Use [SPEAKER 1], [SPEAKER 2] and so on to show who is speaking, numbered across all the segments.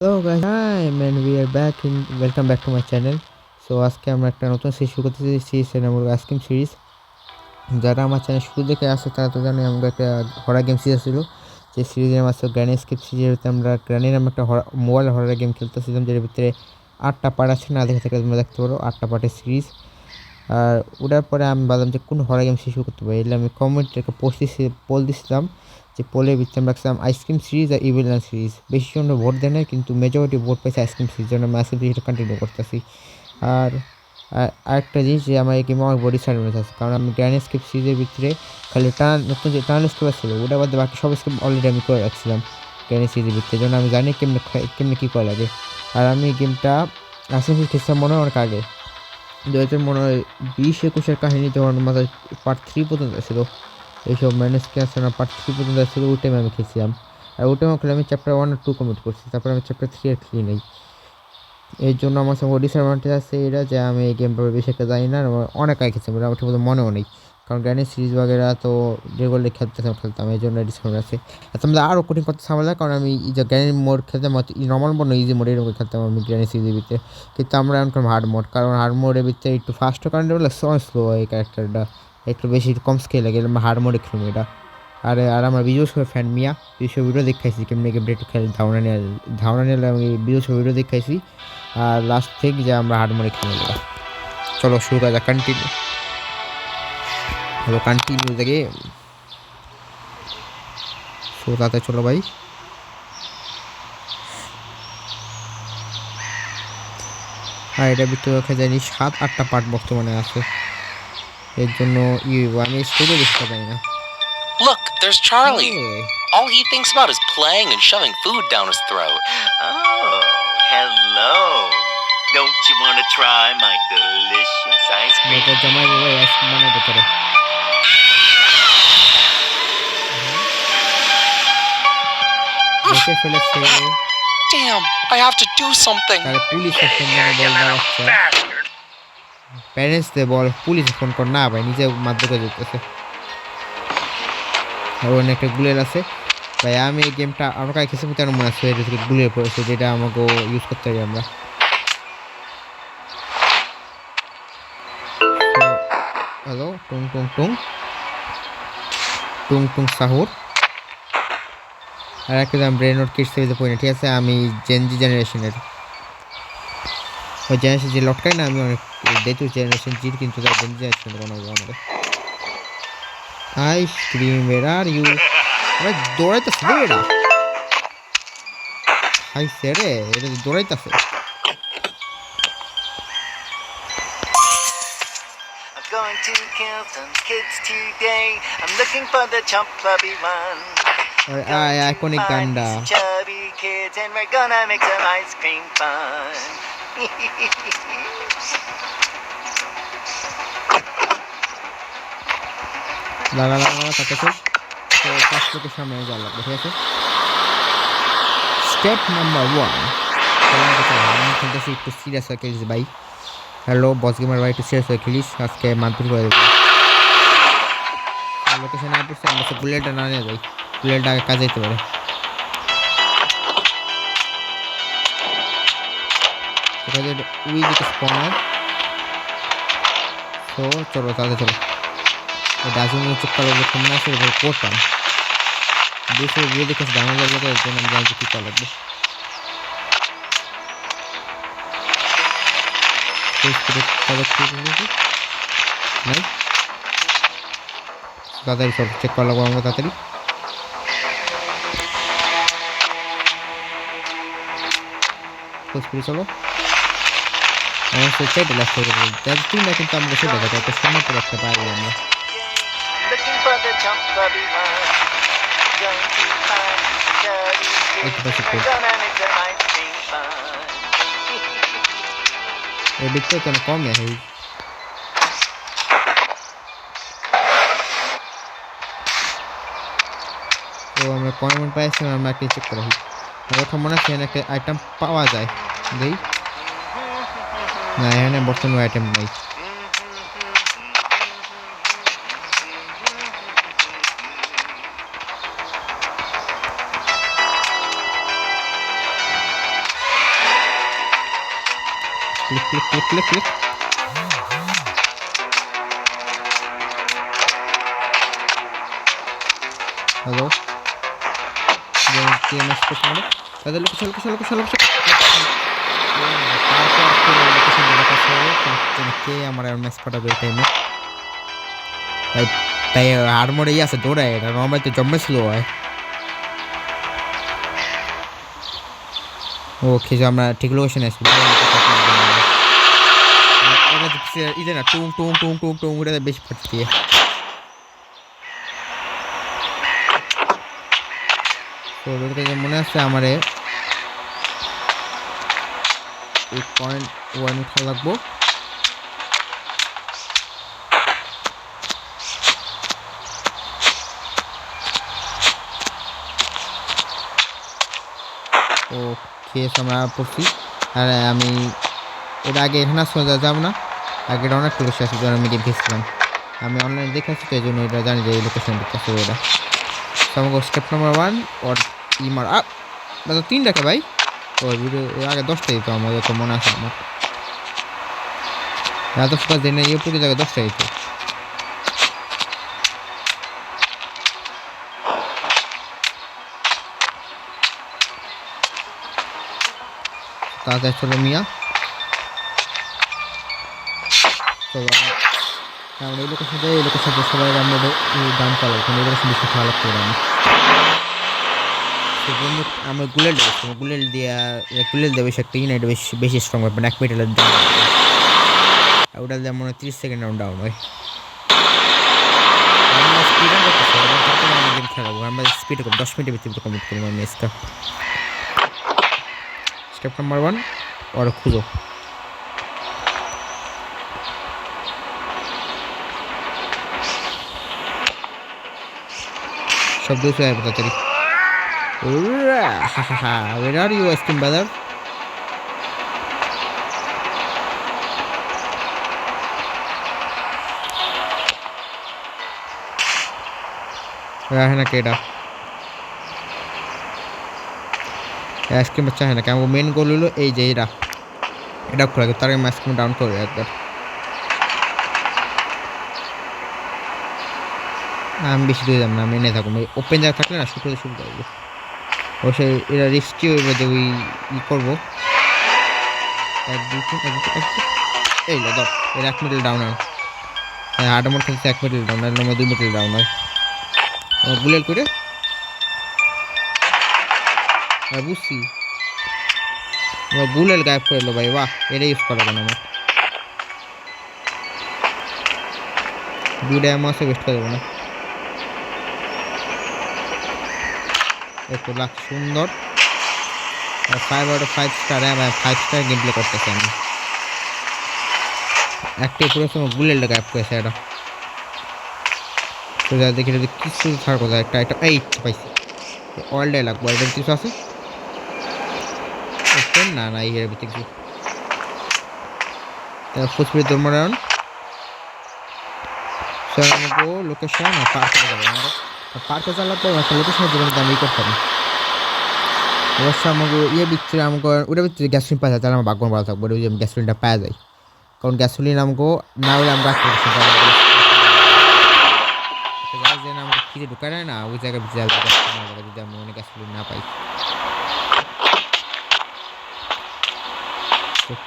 [SPEAKER 1] Hello guys, hi man, we are back in welcome back to my channel. So আজকে আমরা একটা নতুন series শুরু করতেছি, সিরিজের নাম হলো আইসক্রিম সিরিজ। যারা আমার চ্যানেল শুরু থেকে আসে তারা তো জানে আমরা একটা হরার গেম সিরিজ ছিল, যে সিরিজের নাম আছে গ্র্যানি এসকেপ সিরিজের ভিতরে আমরা গ্র্যানি নামে একটা মোবাইল হরার গেম খেলতেছিলাম, যের ভিতরে 8টা পার্ট আছে, না দেখে থাকলে তোমরা দেখতে পারো 8টা পার্টের সিরিজ। আর ওটার পরে আমি ভাবলাম যে কোন হরার গেম শুরু করতে পারি, এলে আমি কমেন্টে একটা পোল দিছিলাম, যে পোলের ভিতরে আমি রাখছিলাম আইসক্রিম সিরিজ আর ইভিল সিরিজ। বেশি জন ভোট দেয় না, কিন্তু মেজরিটি ভোট পাইছে আইসক্রিম সিরিজ, জন্য আমি আইসক্রিম সিরিজটা কন্টিনিউ করতেছি। আর আরেকটা জিনিস, যে আমার এই গেমে আমার বডি সার্ভিস আছে, কারণ আমি গ্র্যান্ড স্কেপ সিরিজের ভিতরে খালি নতুন যে টার্ন স্কেপ ছিল ওটা বাদে বাকি সব স্কেপ অলরেডি আমি করে রাখছিলাম গ্র্যান্ড সিরিজের ভিতরে, জন্য আমি জানি কেমনে কী করা লাগে। আর আমি গেমটা আইসক্রিম সিরিজ খেলছিলাম মনে হয় অনেক আগে, 2000 মনে হয় 20-21 কাহিনী, যখন মাথায় পার্ট 3 পর্যন্ত ছিল, এইসব ম্যানেজ ক্যান্সার পার্ট 3 পর্যন্ত ছিল, ওই টাইমে আমি খেলছিলাম। আর ওই টাইমে খেলে আমি চ্যাপ্টার 1 আর 2 কমপ্লিট করছি, তারপরে আমি চ্যাপ্টার 3 আর খেলি নাই। এর জন্য আমার সঙ্গে ডিসঅ্যাডভান্টেজ আছে এটা, যে আমি এই গেমটা বেশি একটা জানি না, অনেক আগে খেলছিলাম, আমার ঠিক মতো মনেও নেই, কারণ গ্র্যানি সিরিজ বাগেরা তো রেগুলারলি খেলতাম, এই জন্য ডিসঅ্যাডভান্টেজ আছে। আর তোমরা আরও কঠিন করতে সামলা, কারণ আমি এই যে গ্র্যানি মোড খেলতাম, নর্মাল মোড না ইজি মোড এরকম খেলতাম আমি গ্র্যানি সিরিজের ভিতরে, কিন্তু আমরা এখন হার্ড মোড, কারণ হার্ড মোডের ভিতরে একটু ফাস্টও কারণ স্লো এই ক্যারেক্টারটা একটু বেশি কম স্কেল লাগে, আমরা হার্ড মোডে খেলবো এটা। আর আমার বিজয় ফ্যান মিয়া বিজয় ভিডিও দেখাইছি কেমনি গেমটা একটু খেলে ধারণা নিয়ে আমি বিজয় ভিডিও দেখাইছি। আর লাস্ট থেকে যে আমরা হার্ড মোডে খেলে নেব। চলো শুরু করা যাক, কন্টিনিউ দেখে তাতে চলো ভাই। আর এটার ভিতরে দেখা জানি 7-8টা পার্ট বর্তমানে আছে, এর জন্য আমি স্টোরি দেখতে পাই না।
[SPEAKER 2] Look, there's Charlie. All he thinks about is playing and shoving food down his throat.
[SPEAKER 3] Oh, hello. Don't you want to try my delicious ice cream?
[SPEAKER 1] এটা জামাই বাবা আইসক্রিম বানাতে পারে। দেখে ফেলেছে।
[SPEAKER 2] Damn, I have to do something.
[SPEAKER 1] তাহলে পুলিশে phone করে বল না বাচ্চা, প্যারেন্টস দে বল পুলিশে ফোন কর, না ভাই নিজে মাধ্যমে যেতেছে। আর ওখানে একটা গুলের আছে ভাই, আমি এই গেমটা আমার কাছে খেলছি তেমন মনে আছে, এটা থেকে গুলের পড়েছে, যেটা আমাকে ইউজ করতে পারি আমরা। হ্যালো টুং টুং টুং টুং টুং সাহুর। আর একটা দাম ব্রেন নোট কিট সিরিজে পড়ি না, ঠিক আছে, আমি জেনজি জেনারেশনের, ওই জেনারেশন যে লটকাই না, আমি অনেক দেখি জেনারেশন জির, কিন্তু তার জেনজি জেনারেশনের কোনো আমাদের আইসক্রিম এর আর ইউ ভাই দৌড়াইতেছে রে, এরা খাইছে রে, এটা দৌড়াইতেছে।
[SPEAKER 3] Going to kill some kids today. I'm looking for the chubby one.
[SPEAKER 1] Iconic ganda.
[SPEAKER 3] Chubby kids, and we're gonna make some ice cream fun.
[SPEAKER 1] লাগা তাকে তো 5 থেকে সামনে যাওয়া লাগবে, ঠিক আছে। স্টেপ নাম্বার 1, আমি খেলতেছি একটু সিরিয়াস হয়ে খেলিস ভাই। হ্যালো বস গেমার ভাই, একটু সিরিয়াস হয়ে খেলিস, আজকে মারপিট করে দেবো। লোকেশনে আসছে, আমরা সে বুলেটটা না নিয়ে যাই, বুলেটটা আগে কাজে যেতে পারে। ওই দিকে স্পনার, তো চলো তাদের চলো। ডাজুন চেক করা লাগবে, কেমন আছে এবার করতাম বেশি গিয়ে দেখে দামে যাবে, তো এর জন্য আমি জানি কী করা লাগবে। নাই তাড়াতাড়ি সব চেক করা লাগবো আমরা, তাড়াতাড়ি চলো। আমার সেটা লাস্ট হয়ে যাবে, তিন না, কিন্তু আমরা সেটা দেখা একটা সামনে পরে একটা পাই আমরা।
[SPEAKER 3] Looking for the chubby one. Going to find chubby kids, and we're gonna make some ice cream fun.
[SPEAKER 1] এই দিকটা কেন কম না এই তো আমরা কয়েন পাইছি, আমরা একটা চেক করি। প্রথম মনে আছে একটা আইটেম পাওয়া যায়, দেই না এখানে বর্তমানে আইটেম নাই। ক্লিক হ্যালো টিএমএস করতে হবে তাদের লোকেশন কে আমার ম্যাচ পাঠাবে এই টাইমে তাই আর্মোরেই আছে দৌড়ায় এটা নর্মাল তো জম্মে স্লো হয় ওকে যে আমরা ঠিক লোকেশনে আসবো ইদে না টুং টুং টুং টুং টুং করে বেশি ফাটছে তো ওদেরকে যে মনে আছে আমারে 8.1 উঠা লাগবো ওকে আমরা পড়ছি আর আমি এটা আগে এখানে সোজা যাব না আগে এটা অনেক লোকেশন আছে আমি গেম খেয়েছিলাম আমি অনলাইনে দেখেছি তো এই জন্য এটা জানি যে এই লোকেশন দেখতেছে এটা আমাকে স্টেপ নাম্বার 1 ওর ইমার আপ দাদা 3 রাখে ভাই ও ভিডিও আগে 10টা দিত আমাদের তো মনে আছে আমার এত সুপার দিনে এই পুরো জায়গায় 10টা দিত তাড়াতাড়ি চলো মিয়া তো আমরা এই লোকের সাথে সবাই আমরা গান চালাবো কারণ এই লোকের বেশি ভালো লাগতো আমি বন্ধু আমরা গুলেল দিয়ে বেশি একটা ইনাইট বেশি স্ট্রং হবে এক মিটারের দাম ওটা দিয়ে মনে হয় 30 সেকেন্ড ডাউন হয় আমরা স্পিড করতেছি এবং তারপরে আমরা গেম খেলাবো আমরা স্পিড করবো 10 মিনিটের ভিতরে কমপ্লিট করবো ম্যাচটা স্টেপ নাম্বার 1 और খুঁজো সব দুশো আয় তাড়াতাড়ি where are you asking brother है ना केड़ा आइसक्रीम बच्चा है ना क्या वो मेन गोल लो এই যে এটা খোলা তার আগে আইসক্রিম ডাউন করে একবার আমি বেশি দূরে যাব না আমি এনে থাকবো ওপেন জায়গা থাকলে না শুরু করবো অবশ্যই এটা রিস্কি হইবে যে ওই ই করবো এই লো দাও এর 1 মিটার ডাউন হয় হ্যাঁ আটামোর থেকে 1 মিটার ডাউন হয় নর্মাল 2 মিটার ডাউন হয় বুলেট করে বুঝছি বুলেট গায়েব করে লো ভাই বাহ এটা ইউজ করা কেন আমার দুইটা মাসে ওয়েস্ট করে দেবো না একটু লাখ সুন্দর 5 out of 5 star 5 star game play করতেছি আমি একটা পুরো সময় বুলেট গায়েব করেছে এটা তো যা দেখি যদি কিছু থাকার কথা একটা এই পাইছি অল ডে লাগবো এটা কিছু আছে না না এই ভিতরে কিছু ফুসপিড়ি ধর্মরায়ণ স্যার আমাকে লোকেশন পার্কে যাবো আমরা পার্কে যাওয়ার পর একটা লোকেশন যেখানে আমি করতাম অবশ্য আমাকে ইয়ে ভিতরে আমাকে ওটার ভিতরে গ্যাসোলিন পাওয়া যায় তাহলে আমার ভাগ্য ভালো থাকবো ওই যে গ্যাসোলিনটা পাওয়া যায় কারণ গ্যাসোলিন আমাকে না হলে আমরা আমাকে ফিরে ঢুকা যায় না ওই জায়গায় যদি আমি অনেক গ্যাসোলিন না পাই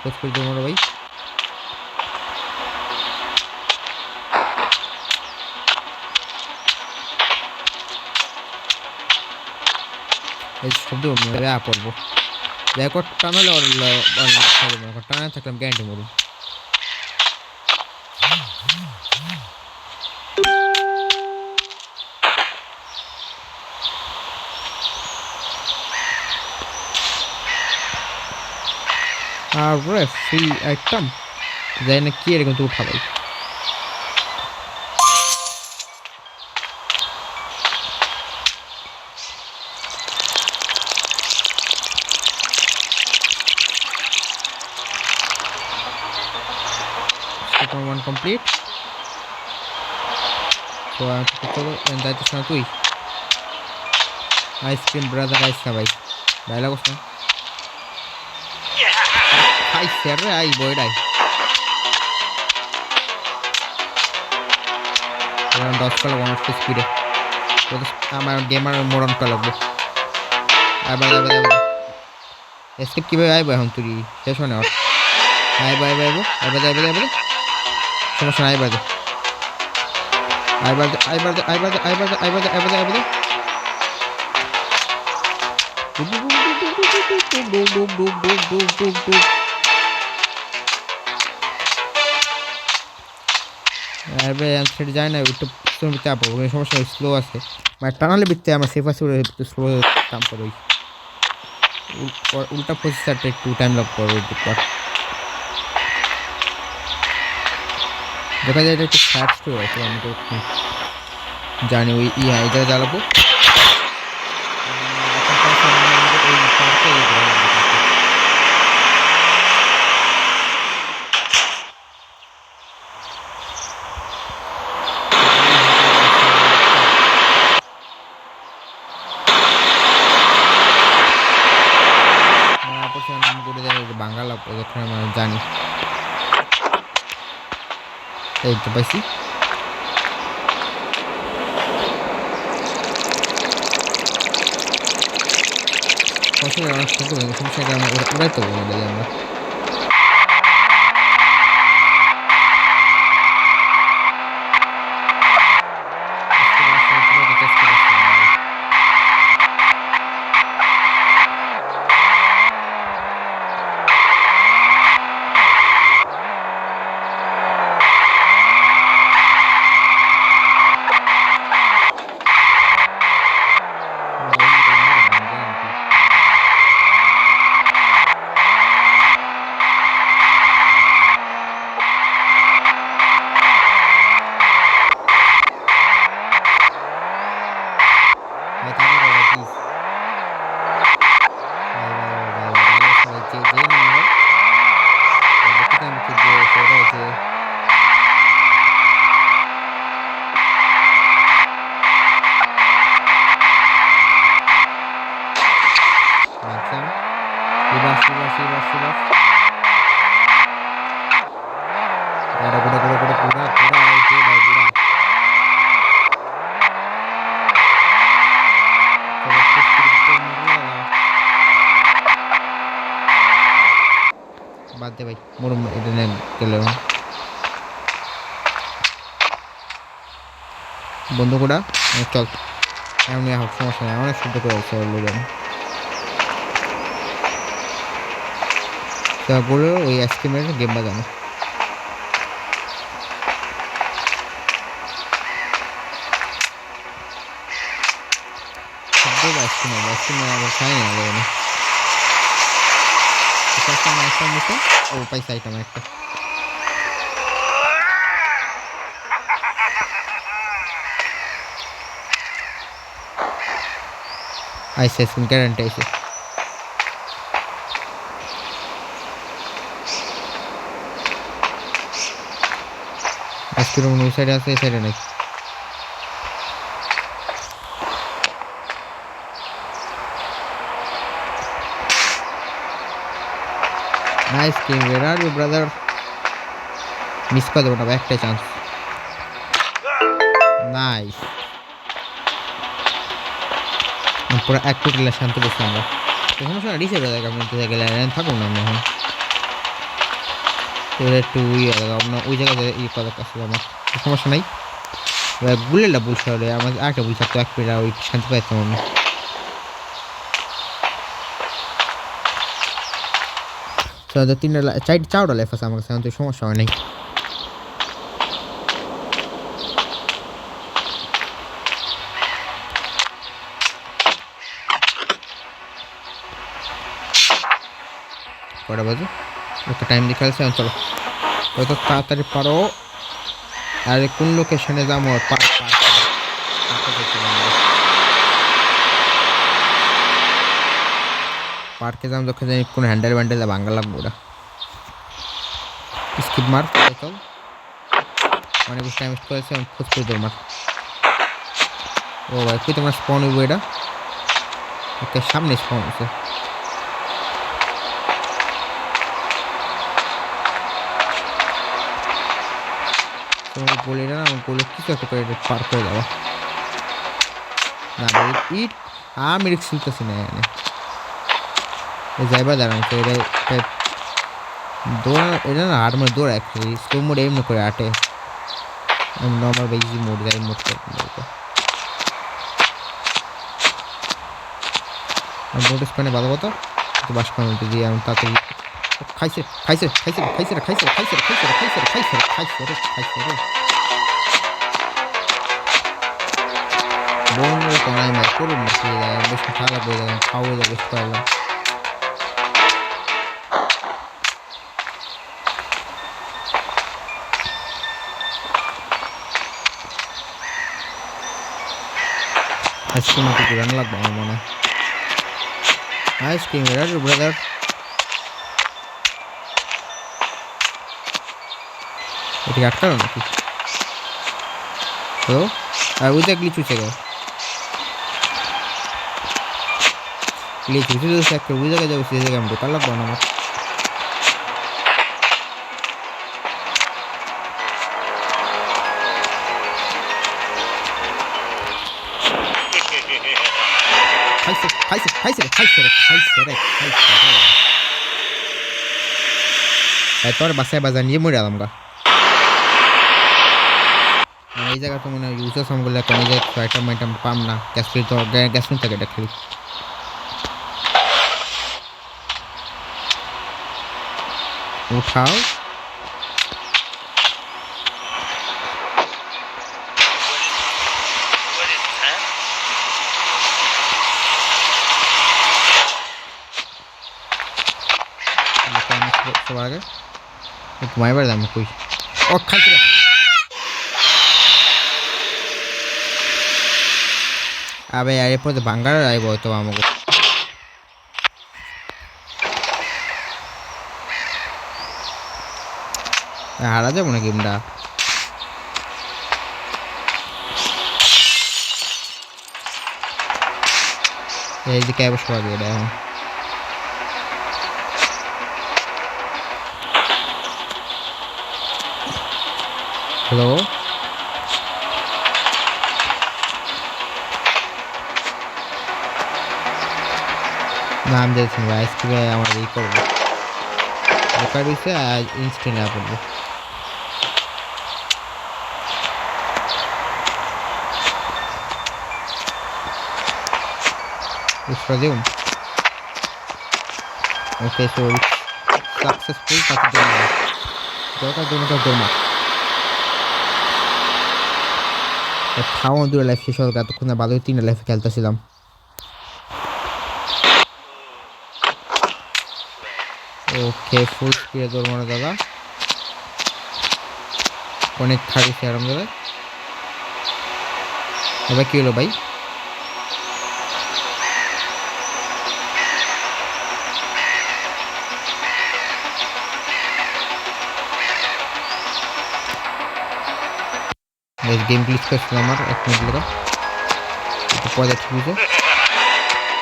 [SPEAKER 1] খোঁজ করে দেবো ভাই এই শব্দ পড়বো দেখো টানালে টানা থাকলাম গ্যারান্টি মরুন আর ফ্রি আইটেম যাই না কি এরকম তো উঠা ভাই one complete so I'm যাইতেছ না তুই আইসক্রিম ব্রাদার আইস না ভাই ডায়লগ আছে খাইছে রে আই বইরাই এখন 10 কল 1 স্পিডে আমার গেমার মোড়ন কল লাগবে আবার এসকেপ কিভাবে আইবো এখন তুই শেষ হয় না আইবো সমস্যা নাই আইবার যায় না একটু চাপ সমস্যা স্লো আছে মানে টানালে বিতে আমার সেফ আছে একটু স্লো কাম করো উল্টা প্রসেসরটা একটু টাইম লাগ করবে দেখা যায় এটা একটু ফাস্ট হয়েছে আমি তো জানি ওই এই জায়গায় জ্বালাবো বাঙালা জানি এই তো পাইছি ওরাই তো আমরা বাদ দে ভাই মোর এটা নেন গেলে বন্ধু কোটা চল এমনি হোক সমস্যা নেই অনেক শুদ্ধ করে তারপরে ওই আইসক্রিমের গেম বাজানো আইসক্রিম আবার খাই না ও পয়সা আইটেম একটা আইসে আইসক্রিম গ্যারান্টি আইসে আইসক্রিম ওই সাইডে আছে এই সাইডে নাই Nice game, where are you, brother? Miss कर दो ना बैक पे चांस. Nice. हम पूरा एक्टिव के लिए शांति बस आऊँगा. तो हम उसमें अड़ी से बता देगा मैं तुझे गले रहने था कौन ना मैं. तो ये टू ये लगा अपना उस जगह ये पता कैसे लगा. तो हम उसमें नहीं. वह बुले ला बुल शॉट है. हम आके बुल सकते हैं एक्टिव रहा वो शांति पे था তো তিনটা চারটা লাইফ আছে আমার কাছে তো সমস্যা হয় নাই কটা বাজে একটা টাইম দেখাচ্ছে চলো কত তাড়াতাড়ি পারো আর কোন লোকেশনে যাবো পার্কে যাম যখন জানি কোন হ্যান্ডেল ব্যান্ডেল ভাঙা লাগবে ওরা স্কিপ মার চল অনেক বেশি টাইম ওয়েস্ট করেছে খোঁজ করে দৌড় মার ও ভাই কি তোমার স্পন হইব এটা ওকে সামনে স্পন আছে তোমার বলে না আমার গোলে কিছু একটা করে পার করে দেওয়া না ভাই ইট আমি রিক্স নিতেছি না এখানে যাইবার দাঁড়ান তো এটা দৌড়া এটা না হার মানে দৌড়ায় খালি স্লো মোড এমনি করে আটে আমি নর্মাল বা ইজি মোড যাই মোড মোড স্প্যানে ভালো কথা তো বাস কমেন্ট দিয়ে আমি তাড়াতাড়ি খাইছে খাইছে খাইছে খাইছে খাইছে খাইছে খাইছে খাইছে খাইছে খাইছে রে খাইছে রে বন্ধু তো নাই মার করুন না সে বেশ খারাপ হয়ে গেলাম খাওয়া যাবে বেশ করলাম আইসক্রিম একটু রান লাগবে আমার মনে হয় আইসক্রিম ব্রাদার এটি আটকালো নাকি হ্যালো আর ওই দেখ লিচু চেগে লিচু চুচে একটা ওই জায়গায় যাবো সেই জায়গায় আমি ঢোকার লাগবো না আমার খাইছে খাইছে খাইছে রে খাইছে রে খাইছে রে খাইছে রে তোর বাসায় বাজার নিয়ে মরে আলাম গা এই জায়গা তো মনে হয় ইউজার সামগুলো এখন এই জায়গায় আইটেম আইটেম পাম না গ্যাস ফ্রি তো গ্যাস ফ্রি থাকে এটা খেলি উঠাও
[SPEAKER 3] What is that?
[SPEAKER 1] সবার আগে ঘুমাইবার দাম কই ও খাইছে রে আবে এরপর তো বাঙ্গার আইব তো আমাকে হারা যাবো না গেমটা এই দিকে আবার সবাই দিয়ে দেয় এখন হ্যালো নাম দিয়েছেন ভাই আজকে আমার এই করবো রেকর্ড হয়েছে আর ইনস্ট্যান্ট না করবো Resume. Okay, so it's successful. খাওয়া দূরে লাইফ শেষ হল এতক্ষণ ভালোই 3 লাইফে খেলতেছিলাম ওকে ফুল স্পিডে দৌড় মারা দাদা অনেক খাইছে আরামদায়ক এবার কি হলো ভাই এই গেম প্লিজ করছিলাম আমার 1 মিনিট লাগা একটু পরে ঠিক আছে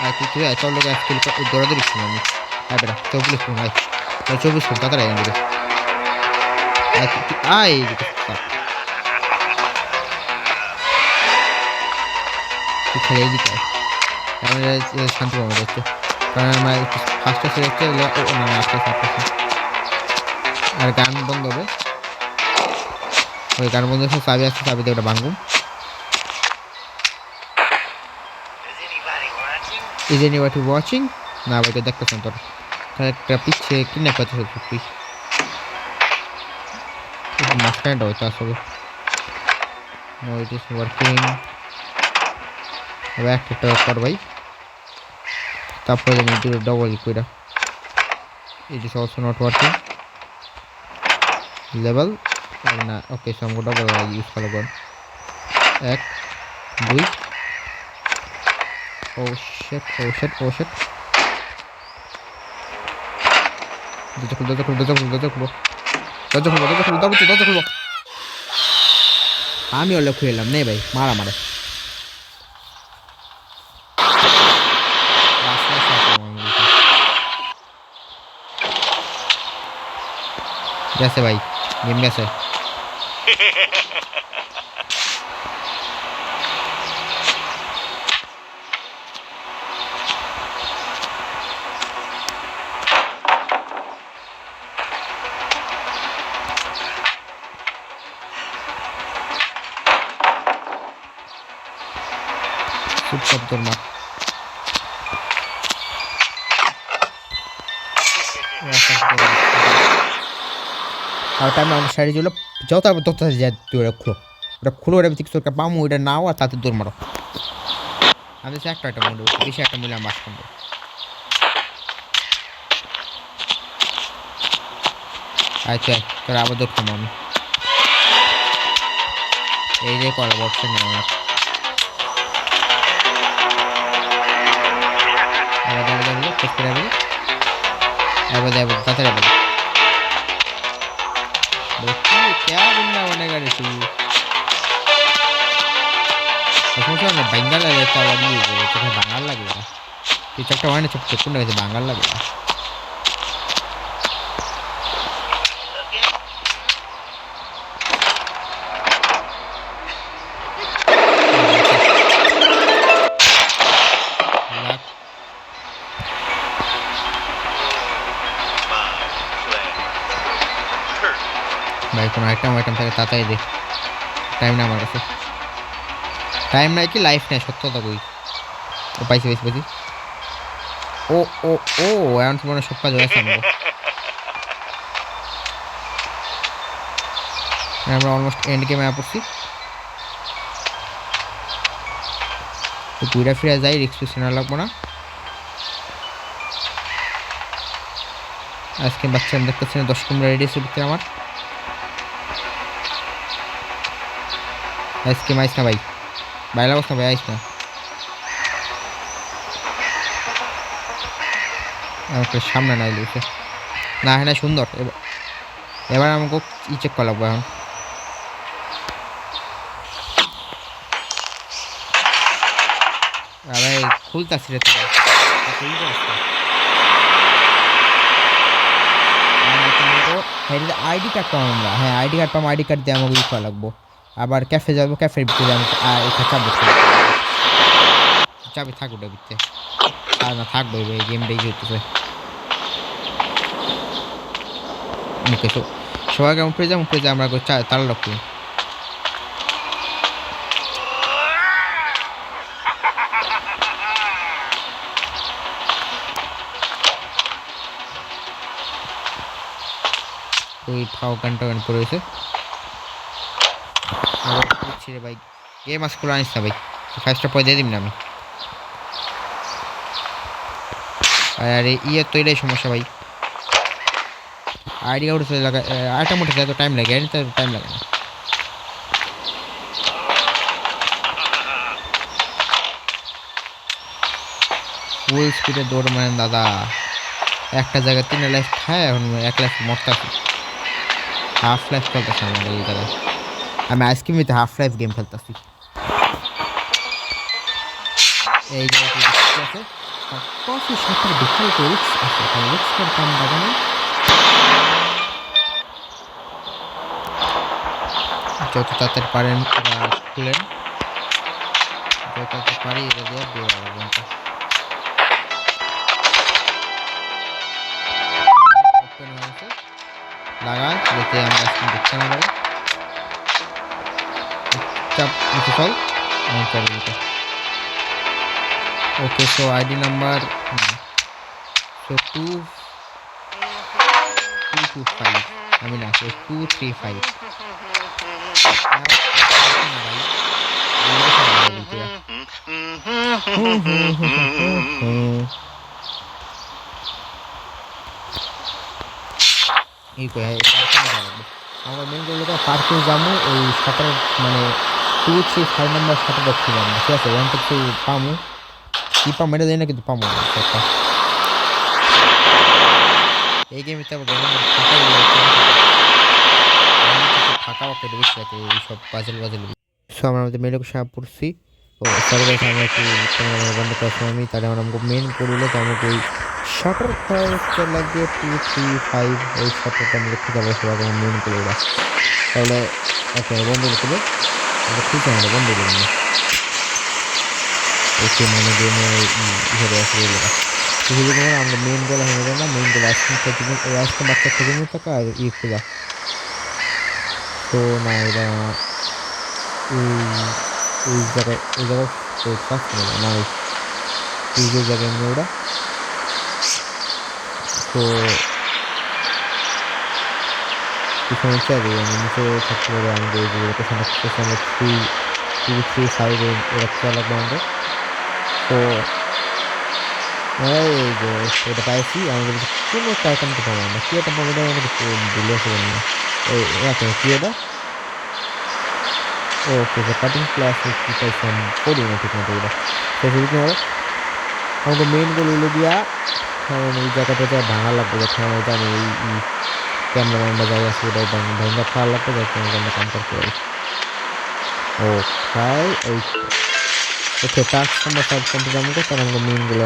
[SPEAKER 1] আর তুই এত লোক আজকাল দৌড়াদৌড়ি করছিস আমি আয় বেটা 24 মিনিট আয় 24 মিনিট তাড়াতাড়ি আয় দিকে আয় দিকে তুই খেলে দিকে আমি শান্তি পাবো দেখতে কারণ আমার ফার্স্টে সে দেখতে না আস্তে আস্তে আর গান বন্ধ হবে ওই গান বন্ধ হচ্ছে চাবি আসছে চাবি দিয়ে ওটা ভাঙবো Is anybody watching? না ভাই তো দেখতেছেন তোর একটা পিচ্ছে কিডন্যাপ করতে হচ্ছে তুই মাঝখানটা হইতে আসবে No, it is working এবার একটা কর ভাই তারপরে আমি দুটো ডবল কইরা It is also not working level না ওকে সো আমি ডবল ইউজ করব 1 2 Oh shit আমি ওলে খুইলাম নে ভাই মারা মারা গেছে ভাই গেম গেছে চুপচাপ তোর মা আর টাইম আমার শাড়ি ছিল যাও তারপর তোর যা তুই ওটা খুলো ওটা তোর পামো ওইটা নাও আর তাতে দৌড় মারো আমি একটা মূল্য বেশি একটা মূল্য আমি বাস করবো আচ্ছা তোর আবার দৌড় খাবো আমি এই যে করা অপশন নেই আমার তাড়াতাড়ি क्या बंदा बनेगा रे तू समझो ना बंगाल लेता वाली है तो बंगाल लगेगा तू चक्कर वाने चुप चुप ना कैसे बंगाल लगेगा भाई কোনো আইটেম থাকে তাড়াতাড়ি দে টাইম না আমার কাছে টাইম নাই কি লাইফ নাই সত্যতা কই ও পাইছি ও ও ও এখন মনে সব কাজ হয়ে আসবে আমরা অলমোস্ট এন্ড গেমে পড়ছি তো ঘুরে ফিরে যাই রিক্স না লাগবো না আজকে বাচ্চা দেখতেছি না 10 মিনিট রেডি আছে আমার आइसक्रीम आइस ना भाई बायला बस ना भाई आइस ना ओके सामने ना इलुसे ना है ना सुंदर এবার আমাকে ই চেক করা লাগবে এখন আরে খুলতাছি রে তুই আইডি কার্ড পাবো আমরা হ্যাঁ আইডি কার্ড পাবো আইডি কার্ড দিয়ে আমাকে ই করা লাগবো আবার ক্যাফে যাবো ক্যাফের ভিতরে আমি চাবি থাকবো ওটা ভিতরে আর না থাকবো এই গেমটাই হইতেছে ওকে তো সবাই কেমন উপরে যা আমরা তালা রাখবো ওই ফাও গানটা করে রয়েছে রে ভাই গেম আজকে আনিস না ভাই 5টা পয়সা দিয়ে দিবি না আমি আরে তো এটাই সমস্যা ভাই আইডি কার্ড চলে লাগা আইটেম উঠে যায় তো টাইম লাগে তো টাইম লাগে না ফুল স্পিডে দৌড় মানে দাদা একটা জায়গায় 3 লাইফ খায় এখন 1 লাইফ মরতাছি হাফ লাইফ চলতেছে আমার এই জায়গায় আমি ice cream with half life game খেলতেছি এই জায়গাতে আছে কফি শপের ভিতরে তো রিক্স আছে তাই রিক্স করতাম বাগানে যত তাড়াতাড়ি পারেন খুলেন যত তাড়াতাড়ি পারি এটা দিয়ে বের হবে ওপেন হয়েছে লাগান যাতে আমরা আইসক্রিম দেখতে না পারি চাপ নিচে চল okay so id number so 225 I mean so 235 এই কই আমরা মেন গোল লোকা পার্কে যামু এই শাটার মানে 235 নাম্বার শাটার দেখতে যাবো ঠিক আছে ওখান থেকে পামু কি পাম এটা দেয় না কিন্তু পামু একটা এই গেমে তো ফাঁকা একটা ডুবিস থাকে এই সব পাজল সো আমরা আমাদের মেন লোক সাপ পড়ছি ও সরি গাইস আমরা একটু বন্ধ করার সময় আমি তাহলে আমাকে মেন করলে তো আমাকে ওই শাটার খরচ লাগবে 235 এই শাটারটা আমরা খুঁজে পাবো সবাই মেন করে ওরা তাহলে ওকে বন্ধ করে আমরা খুঁজে আমরা বন্ধ করে নিই ওকে মানে গেমে হিসেবে আসবে এগুলো হিসেবে তোমার আমরা মেন গোল হয়ে যাবে না মেন গোল আইসক্রিম খেতে আইসক্রিম বাচ্চা খেতে নিয়ে টাকা আর খোঁজা তো না এটা এই জায়গায় কাজ করে না এই যে জায়গায় নিয়ে ওরা তো পিছনে চাই আমি নিচে থাকতে পারে আমাদের লোকেশন আমরা 335 এরা খেয়াল লাগবে আমাদের তো এই যে এটা পাইছি আমাদের কোনো একটা আইটেম তো পাবো না কি একটা পাবো না আমাদের ভুলে আসে না এই এখন কি এটা ওকে যে কাটিং ক্লাস কি পাইছি আমি পড়ি না ঠিক মতো এটা তো যদি আমাদের মেইন গোল হইলো দিয়া কারণ এই জায়গাটাতে ভাঙা লাগবে যখন আমরা জানি এই ক্যামেরাম্যানটা যাই আছে ওটা ভাঙা খাওয়া লাগবে যাতে আমরা কাম করতে পারি ও খাই এই ওকে টাস্ক আমরা সব কমপ্লিট আমাকে তার আমাকে মেইন গোল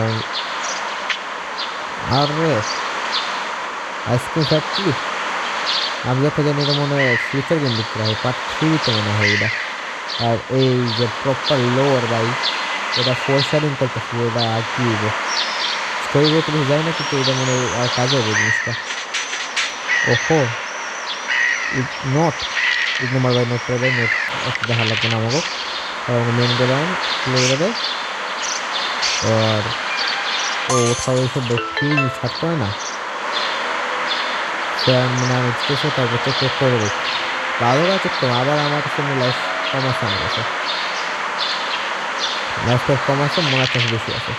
[SPEAKER 1] আরে আইসক্রিম ফ্যাক্টরি আমি যখন জানি এটা মনে হয় ফিউচার গেম দেখতে হয় পার্ট 3-তে মনে হয় এটা আর এই যে প্রপার লোয়ার বাই এটা ফোরশারিং করতেছি এটা আর কি হইব স্টোরি বলতে বেশি যায় না কিন্তু এটা মনে হয় আর কাজে হবে জিনিসটা ওহো নোট এক নম্বর বাই নোট করে দেয় নোট দেখা লাগবে না আমাকে আমাকে মেন গোলাম খুলে দেবে আর ও ওঠাও এইসব দেখি ছাড়তে হয় না মানে আমি চেষ্টা তারপর চেক করে দেখি ভালো চেক করো আবার আমার কাছে লাইফ কম আছে আমার কাছে লাইফটা কম আছে মনের কাছে বেশি আছে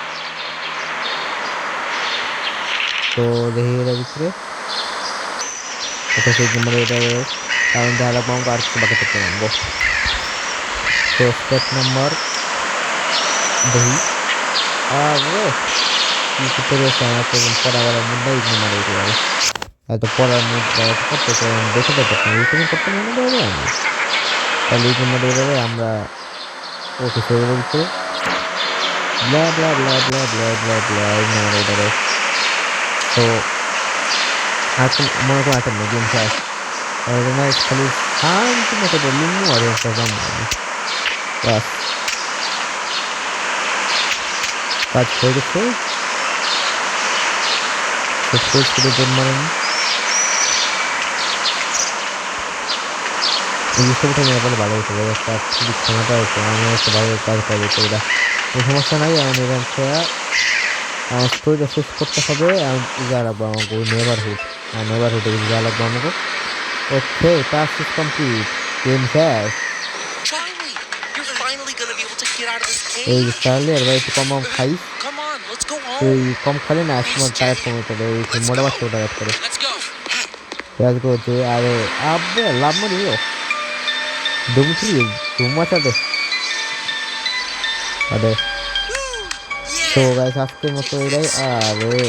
[SPEAKER 1] তো দেখি এটার ভিতরে এটা সেই নম্বরে এটা কারণ দেখা লাগবে আমাকে আর কিছু বাকি করতে পারবো তো স্টেপ নাম্বার দেখি আরে কি করতে রয়েছে আমার তো পড়াবার মধ্যে এক নম্বরে উঠে যাবে এত পড়ার মধ্যে করতে দেখে দেখতে রিটার্ন করতে মনে দেবে আমি তাহলে এই নম্বরে এভাবে আমরা ওকে সেরে বলতে ব্লা ব্লা ব্লা ব্লা ব্লা ব্লা ব্লা এই নম্বরে এটারে তো এখন মনে করো একটা মিডিয়াম সাইজ খালি শান্তি মতো বললিং আর একটা দাম বাস কাজ হয়ে গেছে শেষ করে দেন মানে এই জিনিসটা নিয়ে বলে ভালো হতে পারে একটা ক্ষমতা হচ্ছে আমি একটা ভালো কাজ পাবো তো এটা কোনো সমস্যা নাই আমি এরকম আমার স্টোরিটা শেষ করতে হবে আমি যা রাখবো আমাকে ওই নেভারহুডে যা লাগবো আমাকে ওকে টাস্ক ইজ কমপ্লিট গেম শেষ
[SPEAKER 2] Charlie, you're finally gonna be able to get out of this
[SPEAKER 1] এই
[SPEAKER 2] cage.
[SPEAKER 1] চার্লি আর ভাই একটু কম খাইস
[SPEAKER 2] Come on, let's go
[SPEAKER 1] এই
[SPEAKER 2] home.
[SPEAKER 1] কম খালি না তোমার টায়ার কমে করে এই মোটা বাচ্চা টায়ার করে
[SPEAKER 2] Let's go.
[SPEAKER 1] পেঁয়াজ করছে আরে আবে লাভ মারিও ডুমছি ডুমাচাতে আরে তো গাইস আজকের মতো এটাই আরে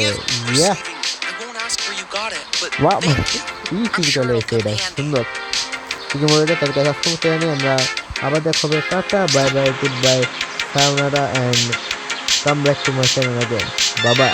[SPEAKER 1] ইয়া
[SPEAKER 2] I won't ask where you got it, but
[SPEAKER 1] wow
[SPEAKER 2] thank you.
[SPEAKER 1] এই কি চলে এসে এটা সুন্দর ঠিক মনে হয় তার কাছে আজকের মতো জানি আমরা আবার দেখা হবে tata bye bye goodbye sayonara and come back to my channel again bye by